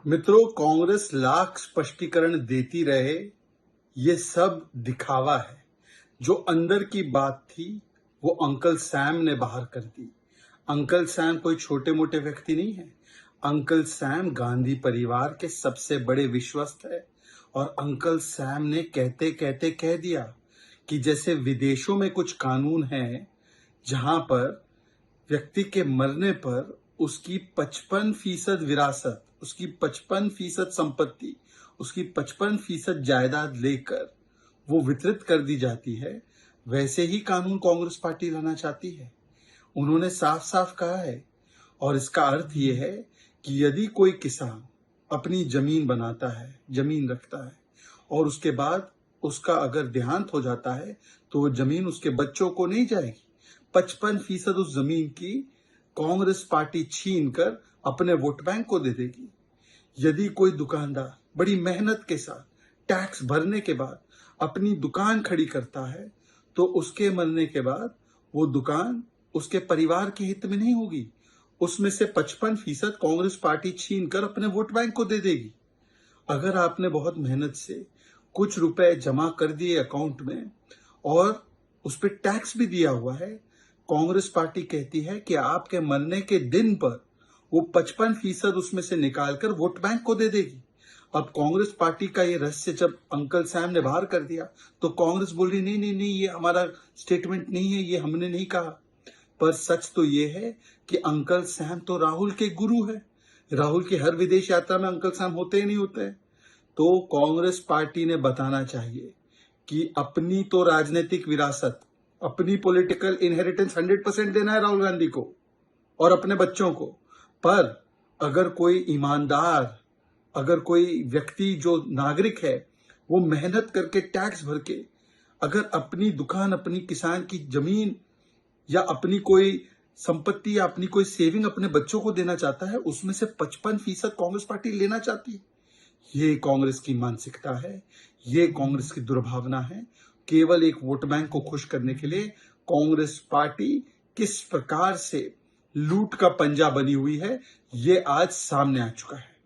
मित्रों, कांग्रेस लाख स्पष्टीकरण देती रहे, ये सब दिखावा है। जो अंदर की बात थी वो अंकल सैम ने बाहर कर दी। अंकल सैम कोई छोटे मोटे व्यक्ति नहीं है। अंकल सैम गांधी परिवार के सबसे बड़े विश्वस्त है। और अंकल सैम ने कहते कहते कह दिया कि जैसे विदेशों में कुछ कानून हैं जहां पर व्यक्ति के मरने पर उसकी 55% विरासत, उसकी 55% संपत्ति, उसकी 55% जायदाद लेकर वो वितरित कर दी जाती है, वैसे ही कानून कांग्रेस पार्टी लाना चाहती है। उन्होंने साफ साफ कहा है, और इसका अर्थ ये है कि यदि कोई किसान अपनी जमीन बनाता है, जमीन रखता है, और उसके बाद उसका अगर देहांत हो जाता है तो वो जमीन उसके बच्चों को नहीं जाएगी। 55% उस जमीन की कांग्रेस पार्टी छीन कर अपने वोट बैंक को दे देगी। यदि कोई दुकानदार बड़ी मेहनत के साथ टैक्स भरने के बाद अपनी दुकान खड़ी करता है तो उसके मरने के बाद वो दुकान उसके परिवार के हित में नहीं होगी। उसमें से 55% कांग्रेस पार्टी छीन कर अपने वोट बैंक को दे देगी। अगर आपने बहुत मेहनत से कुछ रुपए जमा कर दिए अकाउंट में और उस पर टैक्स भी दिया हुआ है, कांग्रेस पार्टी कहती है कि आपके मरने के दिन पर वो 55% उसमें से निकालकर वोट बैंक को दे देगी। अब कांग्रेस पार्टी का ये रहस्य जब अंकल सैम ने बाहर कर दिया तो कांग्रेस बोल रही नहीं नहीं नहीं, ये हमारा स्टेटमेंट नहीं है, ये हमने नहीं कहा। पर सच तो ये है कि अंकल सैम तो राहुल के गुरु है। राहुल की हर विदेश यात्रा में अंकल सैम होते ही नहीं होते। तो कांग्रेस पार्टी ने बताना चाहिए कि अपनी तो राजनीतिक विरासत, अपनी पॉलिटिकल इनहेरिटेंस 100% देना है राहुल गांधी को और अपने बच्चों को। पर अगर कोई ईमानदार, अगर कोई व्यक्ति जो नागरिक है वो मेहनत करके टैक्स भर के अगर अपनी दुकान, अपनी किसान की जमीन या अपनी कोई संपत्ति या अपनी कोई सेविंग अपने बच्चों को देना चाहता है, उसमें से 55% कांग्रेस पार्टी लेना चाहती है। ये कांग्रेस की मानसिकता है, ये कांग्रेस की दुर्भावना है। केवल एक वोट बैंक को खुश करने के लिए कांग्रेस पार्टी किस प्रकार से लूट का पंजा बनी हुई है, ये आज सामने आ चुका है।